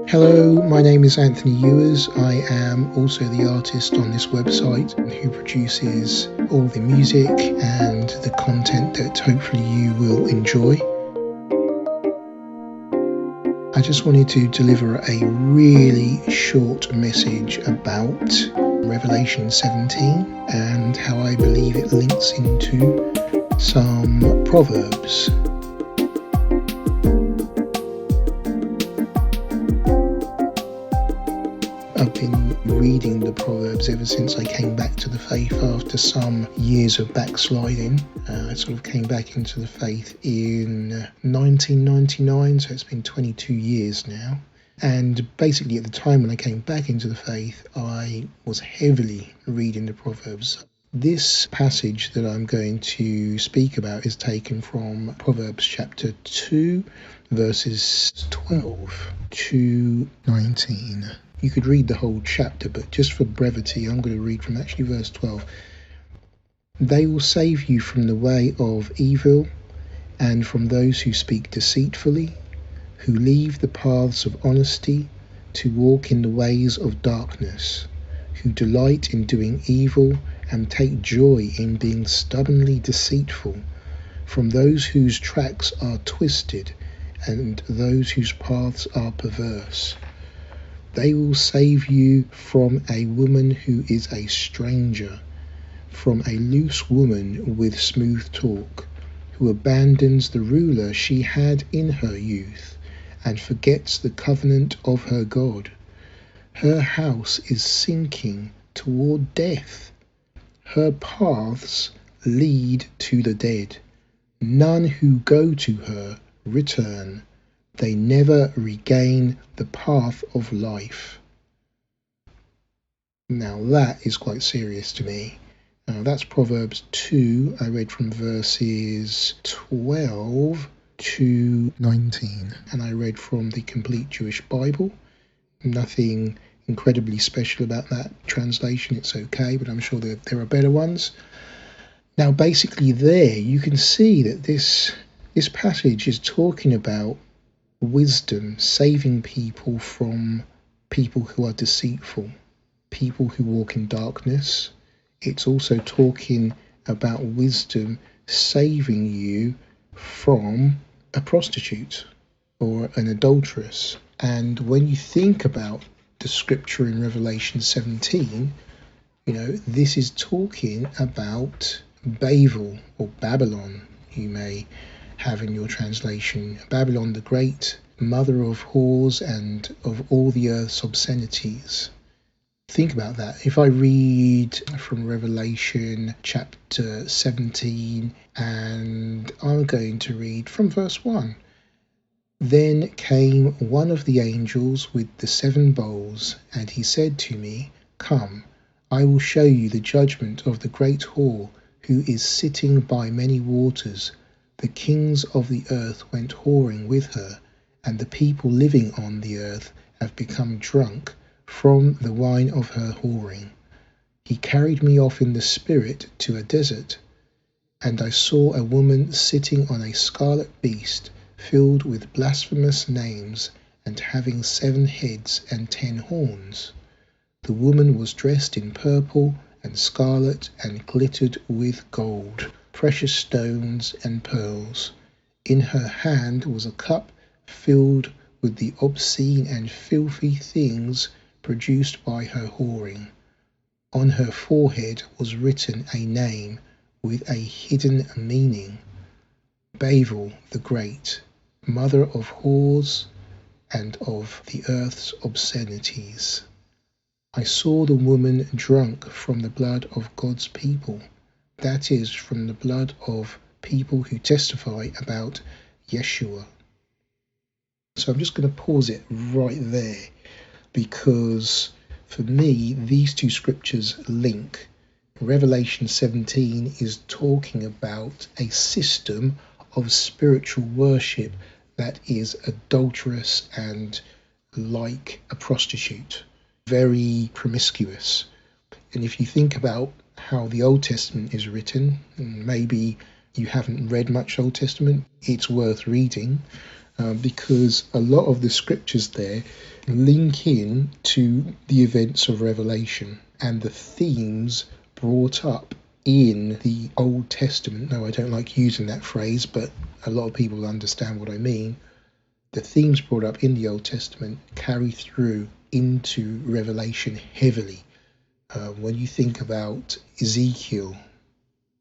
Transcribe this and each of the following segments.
Hello, my name is Anthony Ewers. I am also the artist on this website who produces all the music and the content that hopefully you will enjoy. I just wanted to deliver a really short message about Revelation 17 and how I believe it links into some Proverbs. I've been reading the Proverbs ever since I came back to the faith after some years of backsliding. I sort of came back into the faith in 1999, so it's been 22 years now. And basically at the time when I came back into the faith, I was heavily reading the Proverbs. This passage that I'm going to speak about is taken from Proverbs chapter 2, verses 12 to 19. You could read the whole chapter, but just for brevity, I'm going to read from actually verse 12. They will save you from the way of evil and from those who speak deceitfully, who leave the paths of honesty to walk in the ways of darkness, who delight in doing evil and take joy in being stubbornly deceitful, from those whose tracks are twisted and those whose paths are perverse. They will save you from a woman who is a stranger, from a loose woman with smooth talk, who abandons the ruler she had in her youth and forgets the covenant of her God. Her house is sinking toward death. Her paths lead to the dead. None who go to her return. They never regain the path of life. Now that is quite serious to me. That's Proverbs 2. I read from verses 12 to 19. And I read from the Complete Jewish Bible. Nothing incredibly special about that translation. It's okay, but I'm sure there are better ones. Now basically there you can see that this passage is talking about wisdom saving people from people who are deceitful, people who walk in darkness. It's also talking about wisdom saving you from a prostitute or an adulteress. And when you think about the scripture in Revelation 17, this is talking about Babel or Babylon, you may have in your translation, Babylon the Great, mother of whores and of all the earth's obscenities. Think about that. If I read from Revelation chapter 17, and I'm going to read from verse 1. Then came one of the angels with the 7 bowls, and he said to me, Come, I will show you the judgment of the great whore, who is sitting by many waters. The kings of the earth went whoring with her, and the people living on the earth have become drunk from the wine of her whoring. He carried me off in the spirit to a desert, and I saw a woman sitting on a scarlet beast, filled with blasphemous names, and having 7 heads and 10 horns. The woman was dressed in purple and scarlet and glittered with gold, precious stones and pearls. In her hand was a cup filled with the obscene and filthy things produced by her whoring. On her forehead was written a name with a hidden meaning: Babel the Great, mother of whores and of the earth's obscenities. I saw the woman drunk from the blood of God's people, that is, from the blood of people who testify about Yeshua. So I'm just going to pause it right there, because for me these two scriptures link. Revelation 17 is talking about a system of spiritual worship that is adulterous and like a prostitute, very promiscuous. And if you think about how the Old Testament is written, maybe you haven't read much Old Testament, it's worth reading. because a lot of the scriptures there link in to the events of Revelation and the themes brought up in the Old Testament. No, I don't like using that phrase, but a lot of people understand what I mean. The themes brought up in the Old Testament carry through into Revelation heavily. When you think about Ezekiel,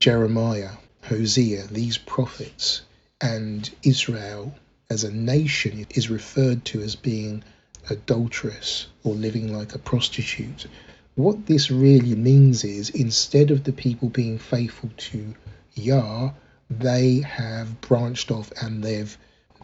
Jeremiah, Hosea, these prophets, and Israel as a nation is referred to as being adulterous or living like a prostitute. What this really means is, instead of the people being faithful to Yah, they have branched off and they've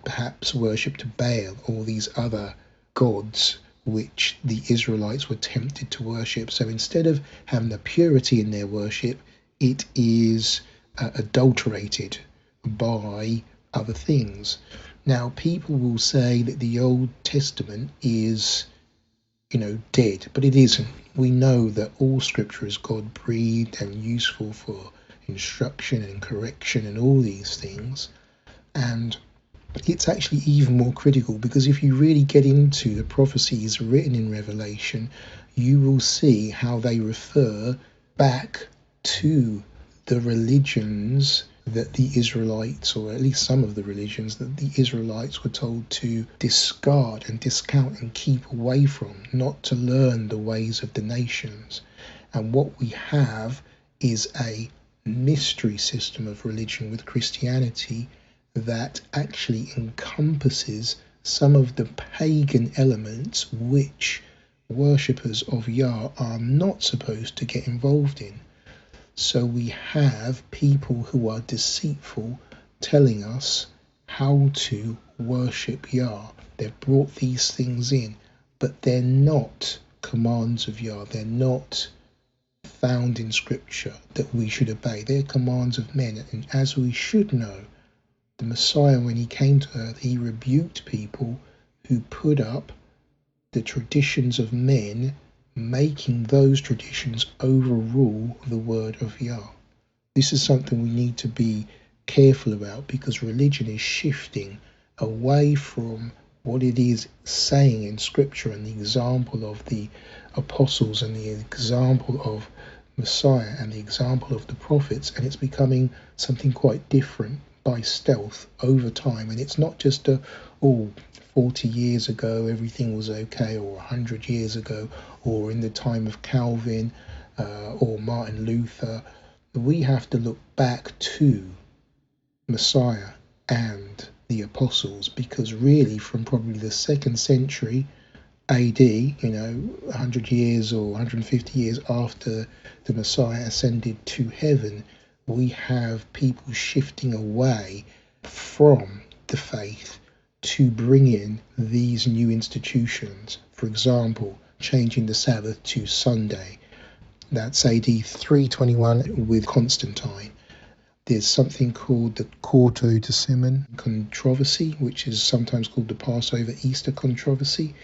perhaps worshipped Baal or these other gods which the Israelites were tempted to worship. So instead of having the purity in their worship, it is adulterated by other things. Now, people will say that the Old Testament is, dead, but it isn't. We know that all scripture is God breathed and useful for instruction and correction and all these things. And it's actually even more critical, because if you really get into the prophecies written in Revelation, you will see how they refer back to the religions that the Israelites, or at least some of the religions that the Israelites were told to discard and discount and keep away from, not to learn the ways of the nations. And what we have is a mystery system of religion with Christianity that actually encompasses some of the pagan elements which worshippers of Yah are not supposed to get involved in. So we have people who are deceitful telling us how to worship Yah. They've brought these things in, but they're not commands of Yah. They're not found in scripture that we should obey. They're commands of men. And as we should know, the Messiah, when he came to earth, he rebuked people who put up the traditions of men, making those traditions overrule the word of Yah. This is something we need to be careful about, because religion is shifting away from what it is saying in scripture and the example of the apostles and the example of Messiah and the example of the prophets, and it's becoming something quite different by stealth over time. And it's not just 40 years ago everything was okay, or 100 years ago, or in the time of Calvin or Martin Luther. We have to look back to Messiah and the apostles, because really from probably the 2nd century AD, 100 years or 150 years after the Messiah ascended to heaven, we have people shifting away from the faith to bring in these new institutions. For example, changing the Sabbath to Sunday. That's AD 321 with Constantine. There's something called the Quarto de Simon controversy, which is sometimes called the Passover Easter controversy.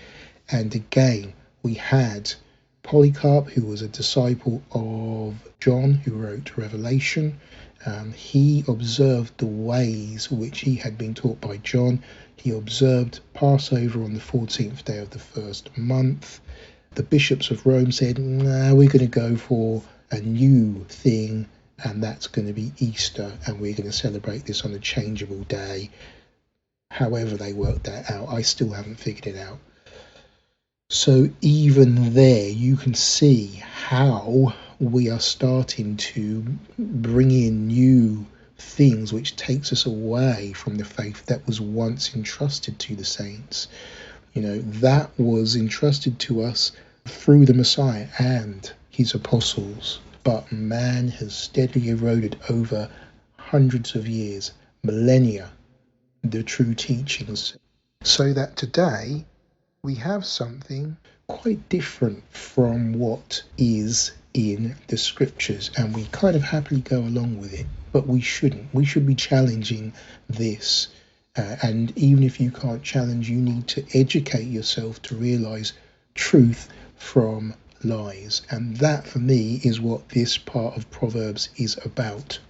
And again, we had Polycarp, who was a disciple of John, who wrote Revelation. He observed the ways which he had been taught by John. He observed Passover on the 14th day of the first month. The bishops of Rome said, nah, we're going to go for a new thing, and that's going to be Easter, and we're going to celebrate this on a changeable day. However they worked that out, I still haven't figured it out. So even there, you can see how we are starting to bring in new things which takes us away from the faith that was once entrusted to the saints. That was entrusted to us through the Messiah and his apostles. But man has steadily eroded over hundreds of years, millennia, the true teachings. So that today we have something quite different from what is in the scriptures, and we kind of happily go along with it, but we shouldn't. We should be challenging this, and even if you can't challenge, you need to educate yourself to realize truth from lies. And that for me is what this part of Proverbs is about.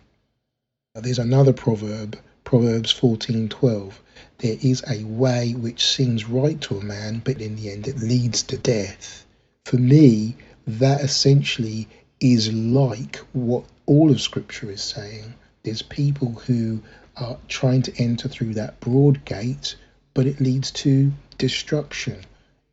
There's another proverb, Proverbs 14:12. There is a way which seems right to a man, but in the end it leads to death. For me, that essentially is like what all of Scripture is saying. There's people who are trying to enter through that broad gate, but it leads to destruction.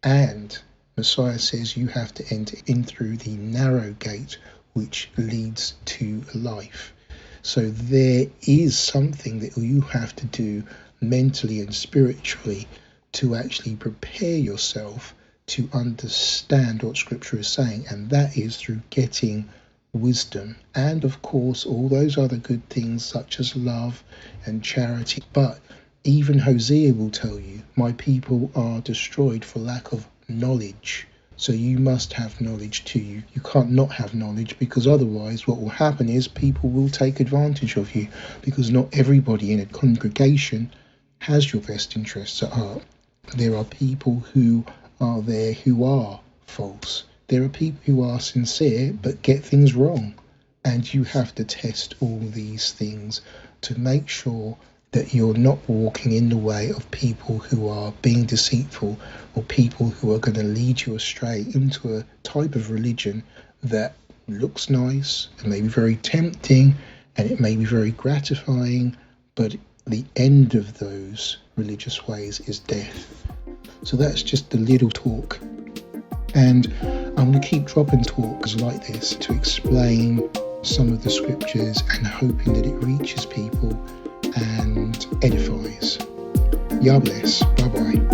And Messiah says you have to enter in through the narrow gate, which leads to life. So there is something that you have to do mentally and spiritually to actually prepare yourself to understand what Scripture is saying, and that is through getting wisdom, and of course all those other good things such as love and charity. But even Hosea will tell you, my people are destroyed for lack of knowledge. So you must have knowledge too. You can't not have knowledge, because otherwise what will happen is people will take advantage of you, because not everybody in a congregation has your best interests at heart. There are people who are there who are false. There are people who are sincere but get things wrong. And you have to test all these things to make sure that you're not walking in the way of people who are being deceitful, or people who are going to lead you astray into a type of religion that looks nice and may be very tempting and it may be very gratifying, but the end of those religious ways is death. So that's just a little talk. And I'm going to keep dropping talks like this to explain some of the scriptures and hoping that it reaches people and edifies. Yah bless. Bye bye.